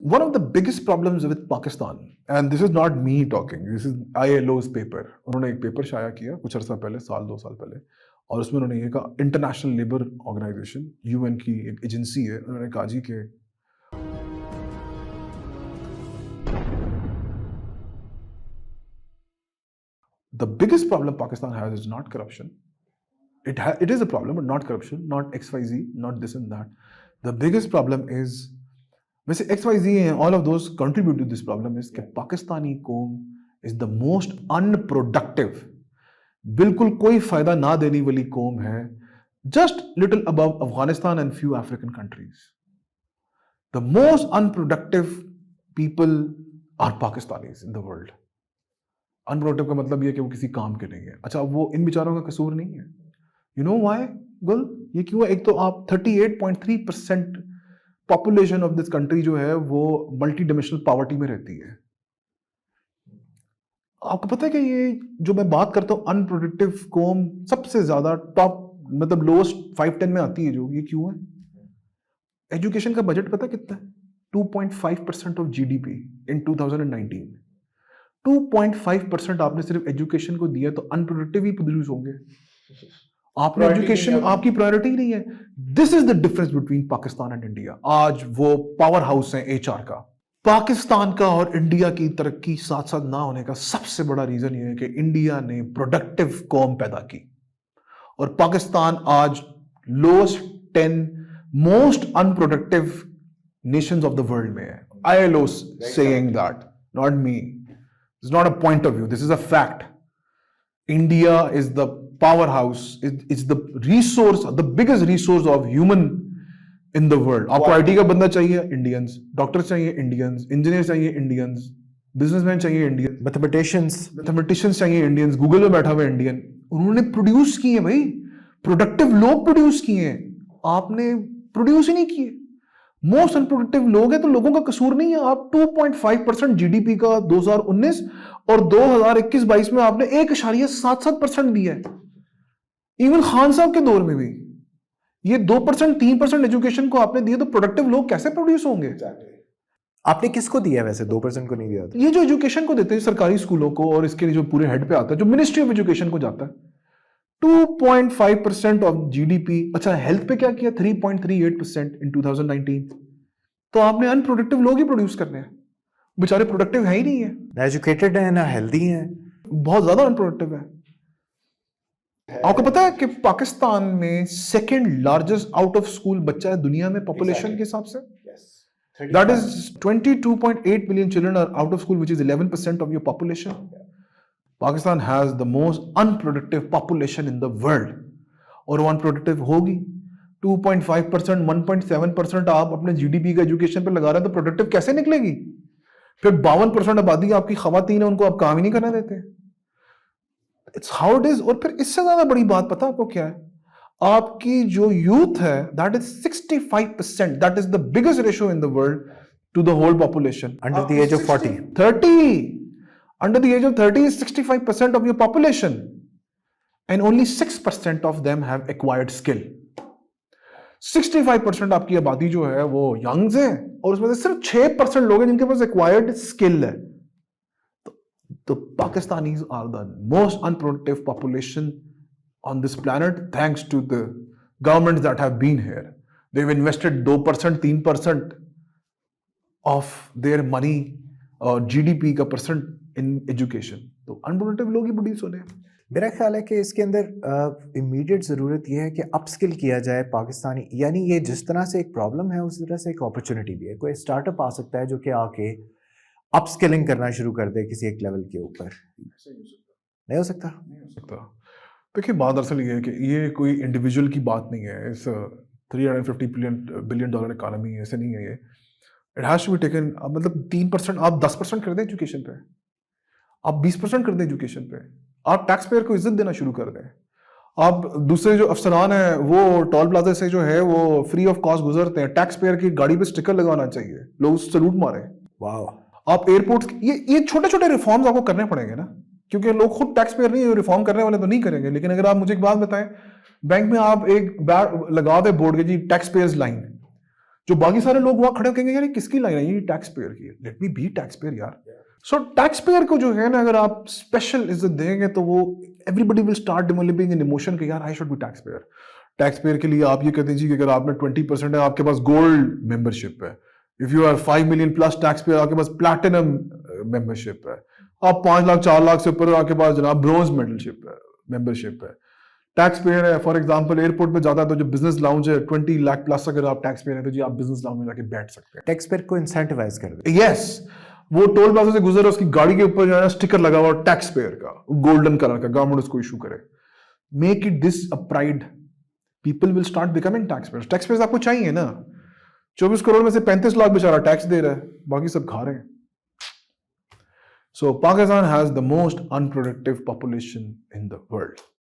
One of the biggest problems with Pakistan, and this is not me talking, this is ILO's paper. उन्होंने एक paper शाया किया कुछ अर्सा पहले, साल 2 साल पहले, और उसमें उन्होंने ये कहा, इंटरनेशनल लेबर ऑर्गेनाइजेशन यूएन की एक एजेंसी है, उन्होंने कहा जी के the biggest problem Pakistan has is not corruption. It is a problem, but not corruption, not XYZ, not this and that. The biggest problem is, वैसे XYZ and all of those contribute to this problem, is कि पाकिस्तानी कौम is the most unproductive, बिल्कुल कोई फायदा ना देने वाली कौम है, just little above Afghanistan and few African countries. The most unproductive people are Pakistanis in the world. Unproductive का मतलब ये कि वो किसी काम के नहीं है. अच्छा, वो इन बेचारों का कसूर नहीं है. यू नो व्हाई गुल, ये क्यों है? एक तो आप 38.3% पॉपुलेशन ऑफ दिस कंट्री जो है वो मल्टी डिमेंशनल पॉवर्टी में रहती है. आपको पता है कि ये जो मैं बात करता हूँ अनप्रोडक्टिव कौम सबसे ज्यादा टॉप मतलब लोएस्ट 5-10 में आती है, जो ये क्यों है? एजुकेशन का बजट पता कितना है? 2.5% ऑफ जीडीपी इन 2019. 2.5% आपने सिर्फ एजुकेशन को दिया, तो अनप्रोडक्टिव ही प्रोड्यूस होंगे. आपने एजुकेशन आपकी प्रायोरिटी नहीं है. This is the difference between Pakistan and India. आज वो पावर हाउस है एचआर का. पाकिस्तान का और इंडिया की तरक्की साथ साथ ना होने का सबसे बड़ा रीजन ये है कि इंडिया ने प्रोडक्टिव कौम पैदा की और पाकिस्तान आज lowest 10 most unproductive Nations of the world में है. ILO saying that, not me. It's not a point of view. This is a fact. India is the powerhouse. It's the resource, the biggest resource of human in the world. आपको IT का बंदा चाहिए, Indians. Doctor चाहिए, Indians. Engineer चाहिए, Indians. Businessman चाहिए, Indian. Mathematicians चाहिए, Indians. Google में बैठा हुआ इंडियन. उन्होंने प्रोड्यूस किए भाई. प्रोडक्टिव लोग प्रोड्यूस किए. आपने प्रोड्यूस ही नहीं किए. मोस्ट अनप्रोडक्टिव लोग हैं, तो लोगों का कसूर नहीं है. आप 2.5% जीडीपी का 2019 और 2021-22 में आपने 1.77% दिया है. इवन खान साहब के दौर में भी ये 2% 3% एजुकेशन को आपने दिया, तो प्रोडक्टिव लोग कैसे प्रोड्यूस होंगे? आपने किसको दिया वैसे? 2% को नहीं दिया था? ये जो एजुकेशन को देते हैं सरकारी स्कूलों को, और इसके लिए जो पूरे हेड पे आता है, जो मिनिस्ट्री ऑफ एजुकेशन को जाता है, 2.5% ऑफ जीडीपी. अच्छा, हेल्थ पे क्या किया? 3.38% इन 2019. तो आपने अनप्रोडक्टिव लोग ही प्रोड्यूस करने हैं. बेचारे प्रोडक्टिव है ही नहीं है, ना एजुकेटेड है ना हेल्दी है, बहुत ज्यादा अनप्रोडक्टिव है. आपको पता है कि पाकिस्तान में second largest out of school बच्चा है दुनिया में पॉपुलेशन के हिसाब से. That is 22.8 million children are out of school, which is 11% of your population. Pakistan has the most unproductive population in the world. और वो unproductive होगी. 2.5%, 1.7% आप अपने जीडीपी का एजुकेशन पे लगा रहे हैं, तो प्रोडक्टिव कैसे निकलेगी? फिर 52% आबादी आपकी खवातीन है, उनको आप काम ही नहीं करने देते. It's how it is. और फिर इससे ज्यादा बड़ी बात पता आपको क्या है? आपकी जो यूथ है, that is 65%. That is the biggest ratio in the world to the whole population. Under the age of 40. 30. Under the age of 30 is 65% of your population, and only 6% of them have acquired skill. 65% आपकी आबादी जो है वो Young's है, और उसमें से सिर्फ 6% लोग हैं जिनके पास acquired skill है. तो Pakistanis are the most unproductive population on this planet, thanks to the governments that have been here. They've invested 2%, 3% of their money और GDP का परसेंट इन एजुकेशन. तो अनप्रोडक्टिव लोग ही प्रोड्यूस होने हैं. मेरा ख्याल है कि इसके अंदर इमीडिएट ज़रूरत यह है कि अपस्किल किया जाए पाकिस्तानी. यानी ये जिस तरह से एक प्रॉब्लम है, उस तरह से एक अपॉर्चुनिटी भी है. कोई स्टार्टअप आ सकता है जो कि आके अपस्किलिंग करना शुरू कर दे किसी एक लेवल के ऊपर. नहीं हो सकता? नहीं हो सकता. देखिए, बात दरअसल ये है कि ये कोई इंडिविजुअल की बात नहीं है. इस $350 billion इकोनॉमी ऐसे नहीं है. ये it has to be taken. मतलब 3%, आप 10% कर दें एजुकेशन पे, आप 20% कर दें एजुकेशन पे, आप टैक्स पेयर को इज्जत देना शुरू कर दें. आप दूसरे जो अफसरान हैं वो टोल प्लाजा से जो है वो फ्री ऑफ कॉस्ट गुजरते हैं, टैक्स पेयर की गाड़ी पे स्टिकर लगाना चाहिए, लोग सैल्यूट मारे. वाह. आप एयरपोर्ट, ये छोटे छोटे रिफॉर्म्स आपको करने पड़ेंगे ना, क्योंकि लोग खुद टैक्स पेयर नहीं है, रिफॉर्म करने वाले तो नहीं करेंगे. लेकिन अगर आप मुझे एक बात बताएं, बैंक में आप एक लगा दे बोर्ड के जी टैक्स पेयर्स लाइन, जो बाकी सारे लोग वहां खड़े कहेंगे यार ये किसकी लाइन है, ये टैक्स पेयर की है, let me be tax payer यार। सो टैक्स पेयर को जो है ना अगर आप स्पेशल इज्जत देंगे तो वो everybody will start developing an emotion कि यार I should be tax pair. Tax payer के लिए आप ये कहते हैं जी कि अगर आपने 20% है, आपके पास गोल्ड मेंबरशिप है, if you are 5 million plus tax payer, आपके पास प्लैटिनम मेंबरशिप है, आप 5 लाख 4 लाख से ऊपर आपके पास जनाब ब्रोंज मेडलशिप है, मेंबरशिप है, टैक्स पेयर है। फॉर एग्जांपल एयरपोर्ट पे जाता है तो जो बिजनेस लाउंज है 20 लाख प्लस अगर आप टैक्स पेयर है तो जी आप बिजनेस लाउंज में जाके बैठ सकते हैं। टैक्स पेयर को इंसेंटिवाइज कर दे। यस, वो टोल प्लाजा से गुजर उसकी गाड़ी के ऊपर जो है स्टिकर लगा हुआ टैक्स पेयर का, गोल्डन कलर का, गवर्नमेंट उसको इशू करे। Make it this a pride, people will start becoming tax payers. Tax payers आपको चाहिए ना, 24 करोड़ में से 35 लाख बेचारा टैक्स दे रहा है, बाकी सब खा रहे हैं। So Pakistan has the most unproductive population in the world.